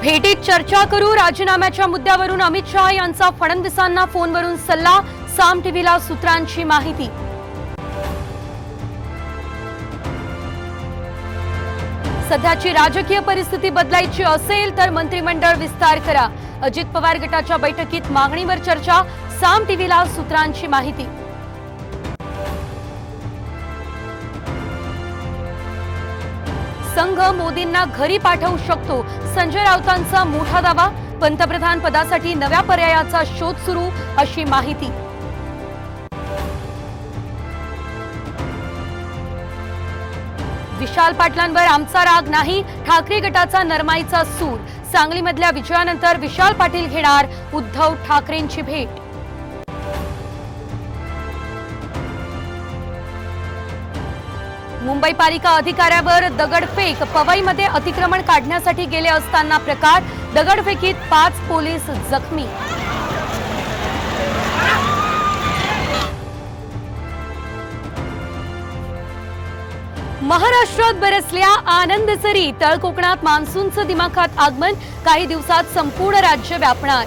भेटीत चर्चा करू। राजीनाम्याच्या मुद्द्यावरून अमित शहा यांचा फडणवीसांना फोनवरून सल्ला। साम टीव्हीला सूत्रांची माहिती। सध्याची राजकीय परिस्थिती बदलायची असेल तर मंत्रिमंडळ विस्तार करा। अजित पवार गटाच्या बैठकीत मागणीवर चर्चा। साम टीव्हीला सूत्रांची माहिती। संघ मोदींना घरी पाठवू शकतो, संजय राऊतांचा मोठा दावा। पंतप्रधान पदासाठी नव्या पर्यायाचा शोध सुरू, अशी माहिती। विशाल पाटलांवर आमचा राग नाही, ठाकरे गटाचा नरमाईचा सूर। सांगलीमधल्या विजयानंतर विशाल पाटील घेणार उद्धव ठाकरेंची भेट। मुंबई पालिका अधिकाऱ्यावर दगडफेक। पवईमध्ये अतिक्रमण काढण्यासाठी गेले असताना प्रकार। दगडफेकीत 5 पोलीस जखमी। महाराष्ट्रात बरसल्या आनंदसरी। तळ कोकणात मान्सूनचं दिमाखात आगमन। काही दिवसात संपूर्ण राज्य व्यापणार।